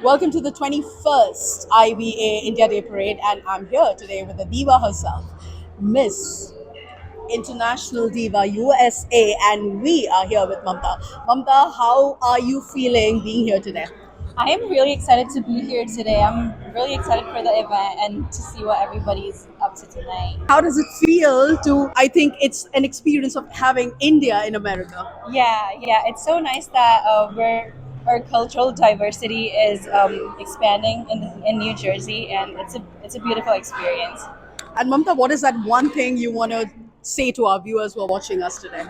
Welcome to the 21st IBA India Day Parade, and I'm here today with the diva herself, Miss International Diva USA, and we are here with Mamta. Mamta, how are you feeling being here today? I am really excited to be here today. I'm really excited for the event and to see what everybody's up to tonight. How does it feel to, I think it's an experience of having India in America? Yeah, it's so nice that our cultural diversity is expanding in New Jersey, and it's a beautiful experience. And Mamta, what is that one thing you want to say to our viewers who are watching us today?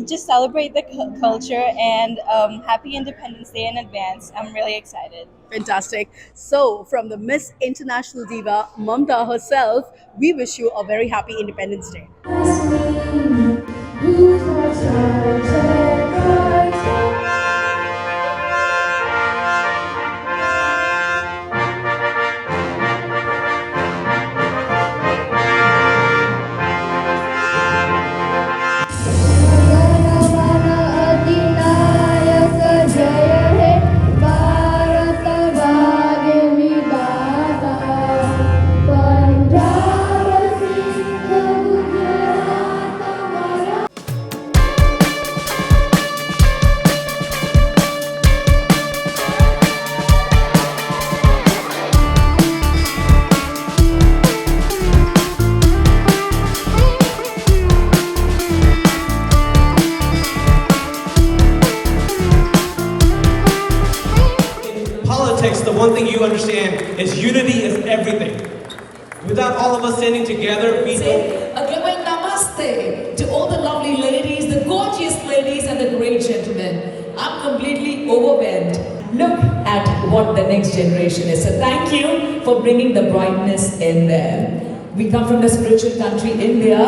Just celebrate the culture and happy Independence Day in advance. I'm really excited. Fantastic. So, from the Miss International Diva, Mamta herself, we wish you a very happy Independence Day. जनगण अधिनायक जय हे भारत भाग्य विधाता Punjab Sindh Gujarat Maratha Politics, the one thing you understand is unity is everything. Without all of us standing together, we don't. A global namaste to all the lovely ladies, the gorgeous ladies, and the great gentlemen. I'm completely overwhelmed. Look at what the next generation is. So thank you for bringing the brightness in there. We come from the spiritual country India,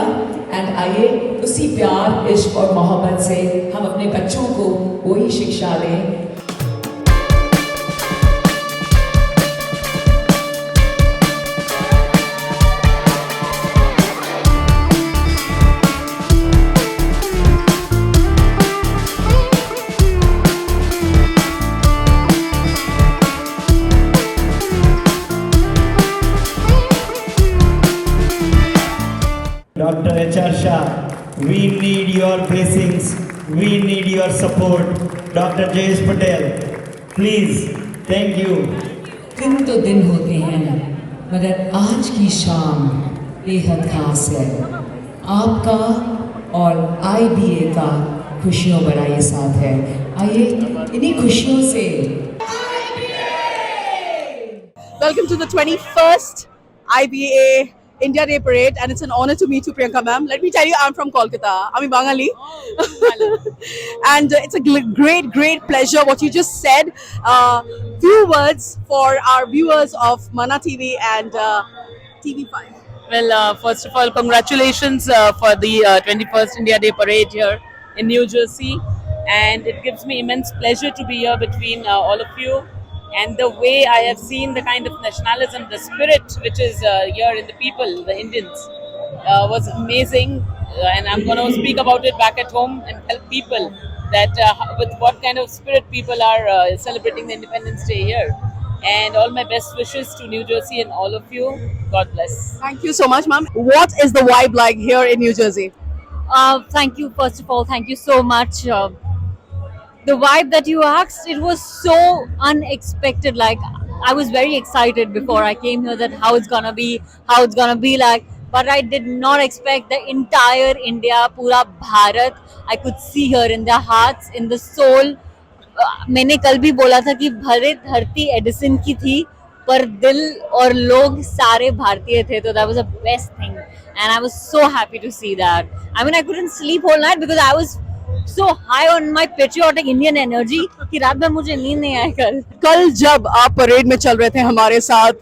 and आइए उसी प्यार, इश्क और मोहब्बत से हम अपने बच्चों को वही शिक्षा दें. Dr. H.R. Shah, we need your blessings, we need your support. Dr. Jayesh Patel, please, thank you. दिन तो दिन होते हैं, मगर आज की शाम बेहद खास है. आपका और IBA का खुशियों भरा ये साथ है. आइए इन्हीं खुशियों से Welcome to the 21st IBA India Day Parade, and it's an honor to meet you, Priyanka ma'am. Let me tell you, I'm from Kolkata. I'm Bangali. And it's a great pleasure what you just said. Few words for our viewers of Mana TV and TV5. Well, first of all, congratulations for the 21st India Day Parade here in New Jersey. And it gives me immense pleasure to be here between all of you. And the way I have seen the kind of nationalism, the spirit which is here in the people, the Indians, was amazing. And I'm going to speak about it back at home and tell people that with what kind of spirit people are celebrating the Independence Day here. And all my best wishes to New Jersey and all of you. God bless. Thank you so much, ma'am. What is the vibe like here in New Jersey? Thank you, first of all, thank you so much. The vibe that you asked, it was so unexpected. Like, I was very excited before I came here that how it's gonna be like. But I did not expect the entire India, pura Bharat. I could see here in their hearts, in the soul. मैंने कल भी बोला था कि भले धरती Edison की थी पर दिल और लोग सारे भारतीय थे, तो that was the best thing, and I was so happy to see that. I mean, I couldn't sleep whole night because I was so high on my patriotic Indian energy कि रात भर मुझे नींद नहीं आया कल जब आप परेड में चल रहे थे हमारे साथ,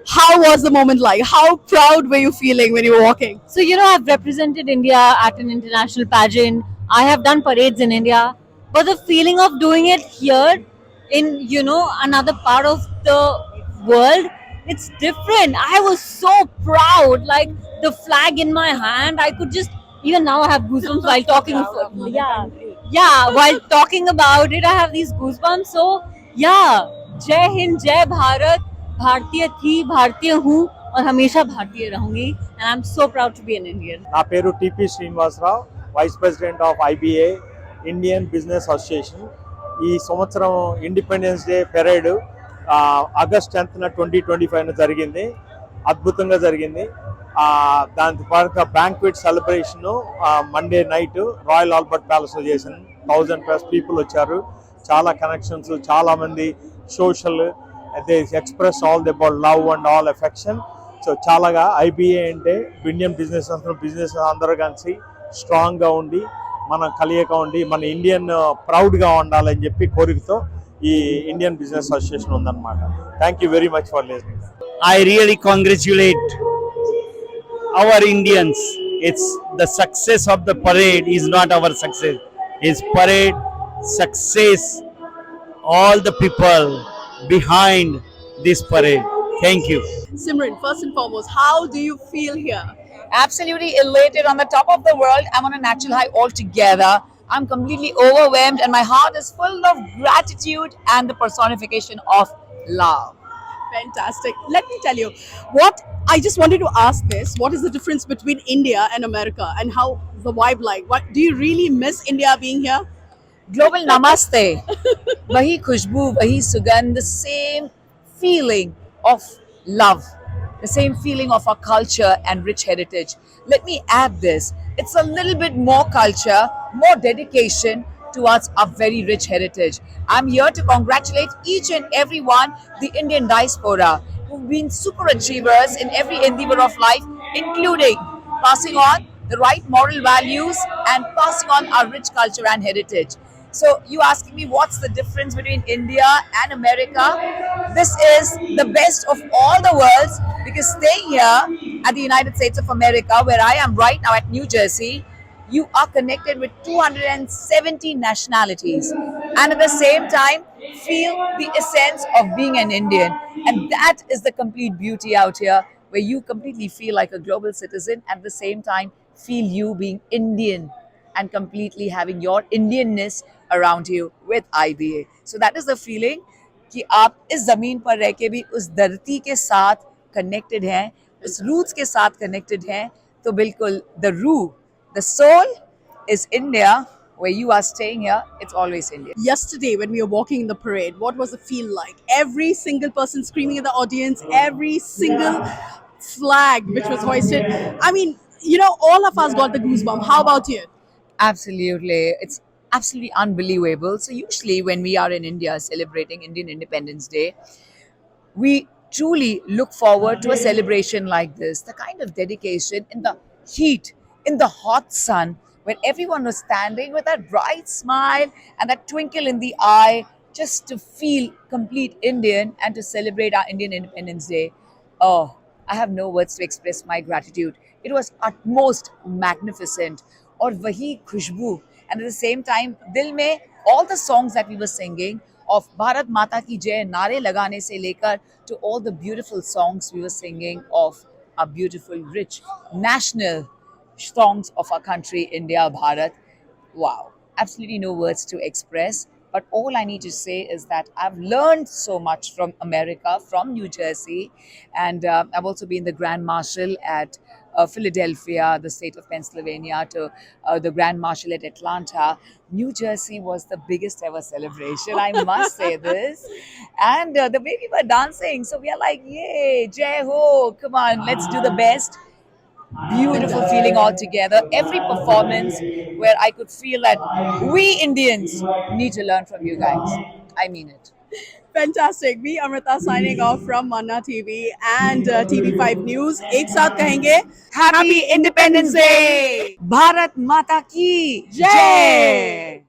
how was the moment like? How proud were you feeling when you were walking? So, I've represented India at an international pageant. I have done parades in India. But the feeling of doing it here in, another part of the world, it's different. I was so proud. Like, the flag in my hand, I could just, even now I have goosebumps while talking. While talking about it, I have these goosebumps. So या जय हिंद, जय भारत, भारतीय थी, भारतीय हूँ और हमेशा भारतीय रहूंगी. And I'm so proud to be an Indian. నా పేరు TP Srinivasarao, vice president of IBA Indian business association. ఈ సంవత్సరం independence day parade August 10th 2025 జరిగింది. అద్భుతంగా జరిగింది. దాని తర్వాత banquet celebration Monday night royal Albert ప్యాలెస్లో చేసాను. 1000+ పీపుల్ వచ్చారు. చాలా కనెక్షన్స్, చాలా మంది social, they express all about love and all affection. So చాలాగా ఐబిఏ అంటే ఇండియన్ బిజినెస్ అందరూ కలిసి స్ట్రాంగ్గా ఉండి మనం కలియక ఉండి మన ఇండియన్ ప్రౌడ్గా ఉండాలని చెప్పి కోరికతో ఈ ఇండియన్ బిజినెస్ అసోసియేషన్ ఉందన్నమాట. Thank you very much for listening. I really congratulate our Indians. It's the success of the parade is not our success. It's parade success. All the people behind this parade. Thank you. Simran, first and foremost, how do you feel here? Absolutely elated, on the top of the world. I'm on a natural high altogether. I'm completely overwhelmed and my heart is full of gratitude and the personification of love. Fantastic. Let me tell you, what I just wanted to ask this: what is the difference between India and America, and how the vibe like? What do you really miss India being here? Global namaste. Wahi khushboo, wahi sugandh, the same feeling of love, the same feeling of our culture and rich heritage. Let me add this: it's a little bit more culture, more dedication towards our very rich heritage. I'm here to congratulate each and every one, the Indian diaspora, who've been super achievers in every endeavor of life, including passing on the right moral values and passing on our rich culture and heritage. So you asking me what's the difference between India and America? This is the best of all the worlds, because staying here at the United States of America, where I am right now at New Jersey, you are connected with 270 nationalities and at the same time feel the essence of being an Indian. And that is the complete beauty out here, where you completely feel like a global citizen, at the same time feel you being Indian and completely having your Indianness around you with IBA. So that is the feeling कि आप इस ज़मीन पर रह के भी उस धरती के साथ connected हैं, उस roots के साथ connected हैं. तो बिल्कुल the root, the soul is India. Where you are staying here, it's always India. Yesterday, when we were walking in the parade, what was the feel like? Every single person screaming in the audience, every single flag which was hoisted. I mean, you know, all of us got the goosebump. How about you? Absolutely. It's absolutely unbelievable. So usually when we are in India celebrating Indian Independence Day, we truly look forward to a celebration like this. The kind of dedication in the heat, in the hot sun, when everyone was standing with that bright smile and that twinkle in the eye, just to feel complete Indian and to celebrate our Indian Independence Day. Oh, I have no words to express my gratitude. It was utmost magnificent. Or wahi khushboo. And at the same time, dil mein all the songs that we were singing, of Bharat Mata Ki Jai, naare lagane se lekar, to all the beautiful songs we were singing of our beautiful, rich, national songs of our country, India, Bharat. Wow, absolutely no words to express. But all I need to say is that I've learned so much from America, from New Jersey, and I've also been the Grand Marshal at Philadelphia, the state of Pennsylvania, to the Grand Marshal at Atlanta. New Jersey was the biggest ever celebration, I must say this. And the way we were dancing, so we are like, yay, Jai Ho, come on, let's do the best. Beautiful feeling altogether. Every performance where I could feel that we Indians need to learn from you guys. I mean it. Fantastic. Me, Amrita, signing off from Manna TV and TV5 News. एक साथ कहेंगे Happy Independence Day! Bharat Mata Ki Jai!